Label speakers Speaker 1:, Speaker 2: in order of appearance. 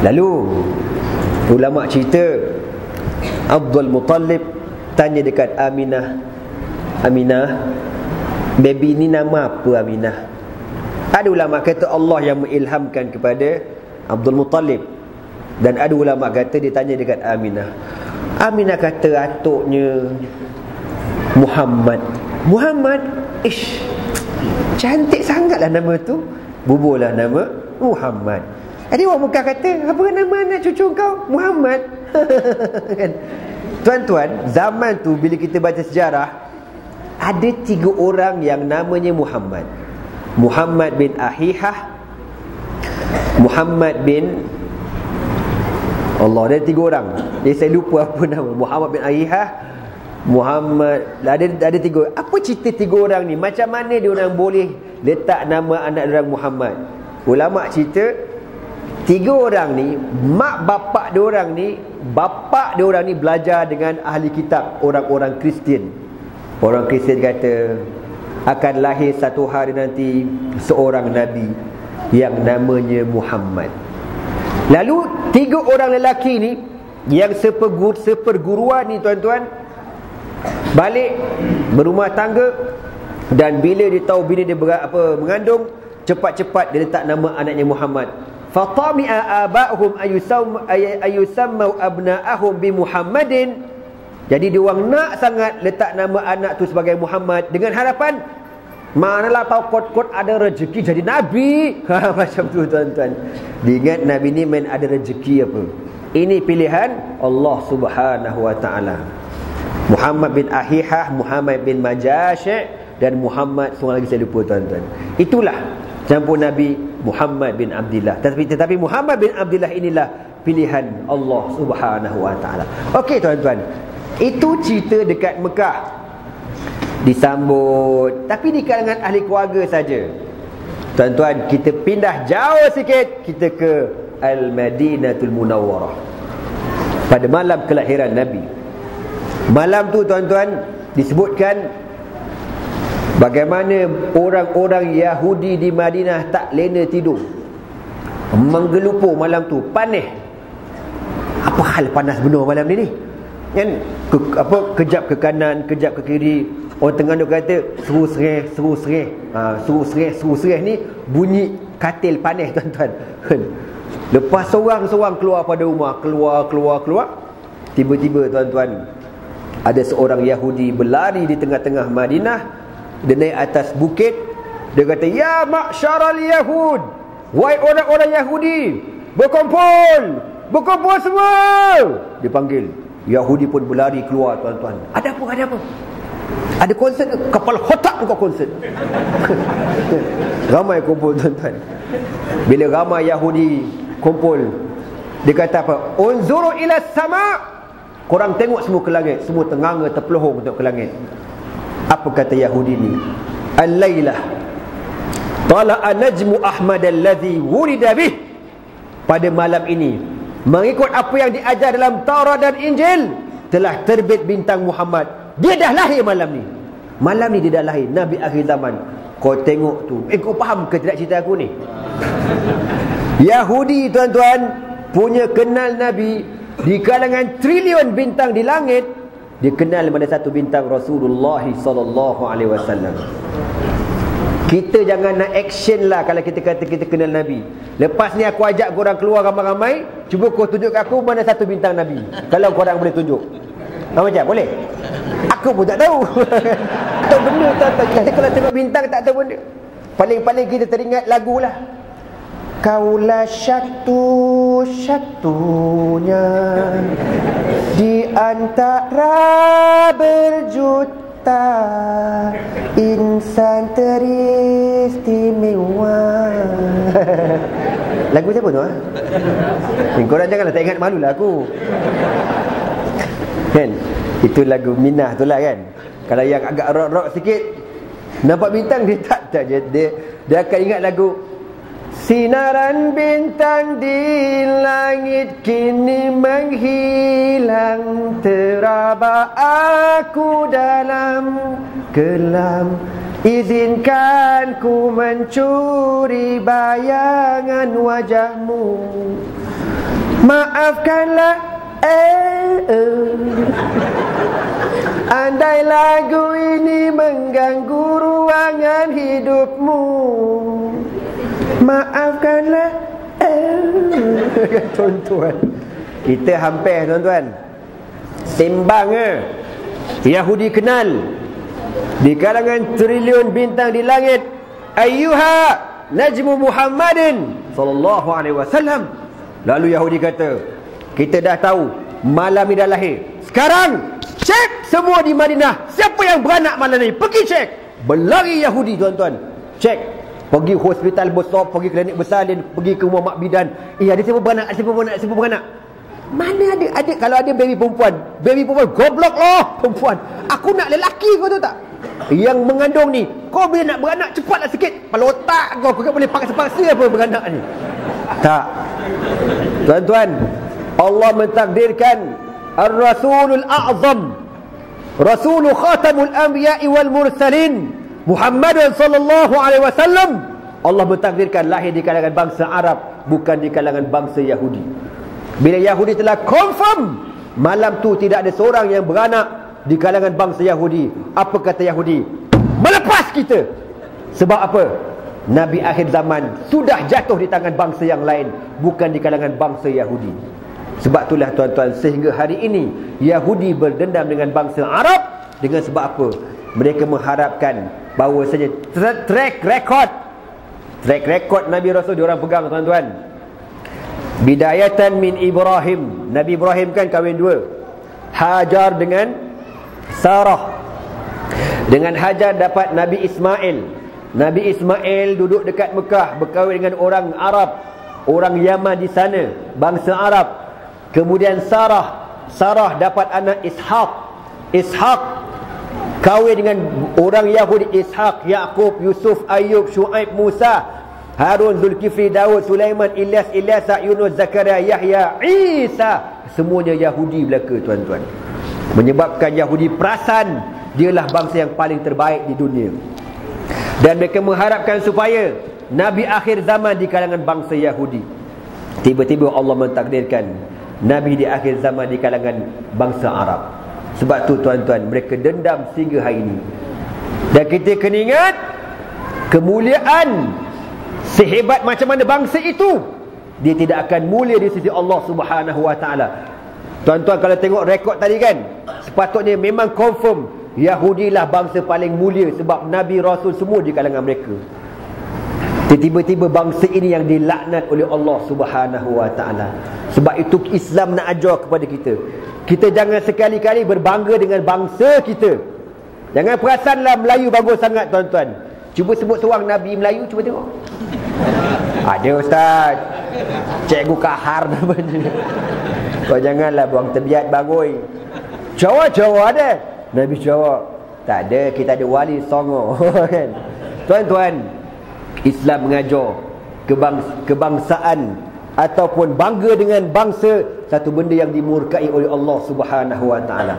Speaker 1: Lalu ulama cerita Abdul Muttalib tanya dekat Aminah, baby ni nama apa Aminah? Ada ulama kata Allah yang mengilhamkan kepada Abdul Muttalib, dan ada ulama kata dia tanya dekat Aminah. Aminah kata atuknya Muhammad. Ish, cantik sangatlah nama tu. Buburlah nama Muhammad. Jadi orang Mekah kata, apa nama anak cucu kau? Muhammad. Kan? Tuan-tuan, zaman tu bila kita baca sejarah, ada 3 orang yang namanya Muhammad. Muhammad bin Ahihah, Muhammad bin Allah, ada 3 orang. Jadi saya lupa apa nama. Muhammad bin Ahihah, Muhammad, ada 3. Apa cerita 3 orang ni? Macam mana dia orang boleh letak nama anak orang Muhammad? Ulama cerita 3 orang ni, mak bapak dia orang ni, bapak dia orang ni belajar dengan ahli kitab, orang-orang Kristian. Orang Kristian kata akan lahir satu hari nanti seorang nabi yang namanya Muhammad. Lalu 3 orang lelaki ni yang seperguruan ni tuan-tuan, balik berumah tangga, dan bila dia tahu bini dia mengandung, cepat-cepat dia letak nama anaknya Muhammad. Fatami'a aba'hum ayusammau abna'ahum bi Muhammadin. Jadi dia orang nak sangat letak nama anak tu sebagai Muhammad, dengan harapan manalah tahu kot-kot ada rezeki jadi nabi. Macam tu tuan-tuan. Diingat nabi ni main ada rezeki apa. Ini pilihan Allah Subhanahu wa taala. Muhammad bin Ahihah, Muhammad bin Majashi', dan Muhammad seorang lagi saya lupa tuan-tuan. Itulah campur Nabi Muhammad bin Abdullah. Tetapi Muhammad bin Abdullah inilah pilihan Allah Subhanahu wa taala. Okey tuan-tuan, itu cerita dekat Mekah disambut, tapi di kalangan ahli keluarga saja. Tuan-tuan, kita pindah jauh sikit, kita ke Al-Madinatul Munawwarah pada malam kelahiran Nabi. Malam tu tuan-tuan disebutkan bagaimana orang-orang Yahudi di Madinah tak lena tidur, menggelupur malam tu, panas. Apa hal panas benar malam ni kan? Kejap ke kanan, kejap ke kiri. Orang Terengganu kata seru sereh ni bunyi katil panas tuan-tuan. Lepas seorang-seorang keluar pada rumah, keluar, tiba-tiba tuan-tuan, ada seorang Yahudi berlari di tengah-tengah Madinah. Dia naik atas bukit. Dia kata, ya ma'syaral Yahud, wahai orang-orang Yahudi, berkumpul semua. Dia panggil. Yahudi pun berlari keluar tuan-tuan. Ada apa? Ada konsert, kapal otak buka konsert. Ramai kumpul tuan-tuan. Bila ramai Yahudi kumpul, dia kata apa? Unzuru ila sama. Korang tengok semua ke langit. Semua tenganga terpelohong tengok ke langit. Apa kata Yahudi ni? Al-lailah tala'a najmu Ahmad alladhi wulida bih. Pada malam ini, mengikut apa yang diajar dalam Taurat dan Injil, telah terbit bintang Muhammad. Dia dah lahir malam ni. Malam ni dia dah lahir, Nabi akhir zaman. Kau tengok tu. Kau faham ke tidak cerita aku ni? Yahudi tuan-tuan punya kenal Nabi. Di kalangan trilion bintang di langit, dia kenal mana satu bintang, Rasulullah sallallahu alaihi wasallam. Kita jangan nak action lah kalau kita kata kita kenal Nabi. Lepas ni aku ajak korang keluar ramai-ramai, cuba kau tunjuk kat aku mana satu bintang Nabi. Kalau korang boleh tunjuk. Macam boleh? Aku pun tak tahu. Tak benda tak. Kita kalau tengok bintang tak tahu benda. Paling-paling kita teringat lagu lah. Kaulah satu-satunya di antara berjuta insan teristimewa. Lagu siapa tu? Korang janganlah tak ingat, malulah aku. Kan? Itu lagu Minah tu lah kan. Kalau yang agak rock-rock sikit, nampak bintang dia tak dia akan ingat lagu Sinaran bintang di langit kini menghilang, teraba aku dalam kelam izinkan ku mencuri bayangan wajahmu. Maafkanlah andai lagu ini mengganggu ruangan hidupmu. Maafkanlah tuan-tuan. Kita hampir tuan-tuan sembang Yahudi kenal di kalangan triliun bintang di langit, ayyuha najmu Muhammadin sallallahu alaihi wasallam. Lalu Yahudi kata, kita dah tahu malam ni dah lahir. Sekarang cek semua di Madinah, siapa yang beranak malam ni, pergi cek. Berlari Yahudi tuan-tuan, cek, pergi hospital besar, pergi klinik besar, pergi ke rumah mak bidan. Ada siapa beranak, ada siapa beranak, siapa beranak. Mana ada kalau ada baby perempuan goblok lah perempuan. Aku nak lelaki, kau tahu tak? Yang mengandung ni, kau bila nak beranak cepatlah sikit. Kepala otak kau tak boleh paksa-paksa apa beranak ni. Tak. Tuan-tuan, Allah mentakdirkan Ar-Rasulul A'zam, Rasulul Khatamul Anbiya'i wal Mursalin, Muhammad sallallahu alaihi wasallam, Allah mentakdirkan lahir di kalangan bangsa Arab, bukan di kalangan bangsa Yahudi. Bila Yahudi telah confirm malam tu tidak ada seorang yang beranak di kalangan bangsa Yahudi, apa kata Yahudi? Melepas kita. Sebab apa? Nabi akhir zaman sudah jatuh di tangan bangsa yang lain, bukan di kalangan bangsa Yahudi. Sebab itulah tuan-tuan, sehingga hari ini Yahudi berdendam dengan bangsa Arab. Dengan sebab apa? Mereka mengharapkan bahawa saja track record Nabi Rasul diorang pegang tuan-tuan. Bidayatan min Ibrahim, Nabi Ibrahim kan kahwin dua, Hajar dengan Sarah. Dengan Hajar dapat Nabi Ismail. Nabi Ismail duduk dekat Mekah, berkahwin dengan orang Arab, orang Yaman di sana, bangsa Arab. Kemudian Sarah dapat anak Ishaq kahwin dengan orang Yahudi, Ishaq, Yaqub, Yusuf, Ayub, Shu'aib, Musa, Harun, Zulkifli, Daud, Sulaiman, Ilyas, Yunus, Zakaria, Yahya, Isa. Semuanya Yahudi belaka tuan-tuan. Menyebabkan Yahudi perasan dialah bangsa yang paling terbaik di dunia. Dan mereka mengharapkan supaya Nabi akhir zaman di kalangan bangsa Yahudi. Tiba-tiba Allah mentakdirkan Nabi di akhir zaman di kalangan bangsa Arab. Sebab tu tuan-tuan, mereka dendam sehingga hari ini. Dan kita kena ingat, kemuliaan sehebat macam mana bangsa itu, dia tidak akan mulia di sisi Allah Subhanahu wa taala. Tuan-tuan, kalau tengok rekod tadi kan, sepatutnya memang confirm Yahudi lah bangsa paling mulia, sebab Nabi Rasul semua di kalangan mereka. Tiba-tiba bangsa ini yang dilaknat oleh Allah Subhanahu wa taala. Sebab itu Islam nak ajar kepada kita, kita jangan sekali-kali berbangga dengan bangsa kita. Jangan perasanlah Melayu bagus sangat tuan-tuan. Cuba sebut seorang Nabi Melayu, cuba tengok. Ada ustaz, Cikgu Kahar namanya. Kau janganlah buang tebiat bagoi. Jawa ada Nabi Jawa. Tak ada, kita ada Wali Songo kan. Tuan-tuan, Islam mengajar kebangsaan ataupun bangga dengan bangsa, satu benda yang dimurkai oleh Allah Subhanahu wa taala.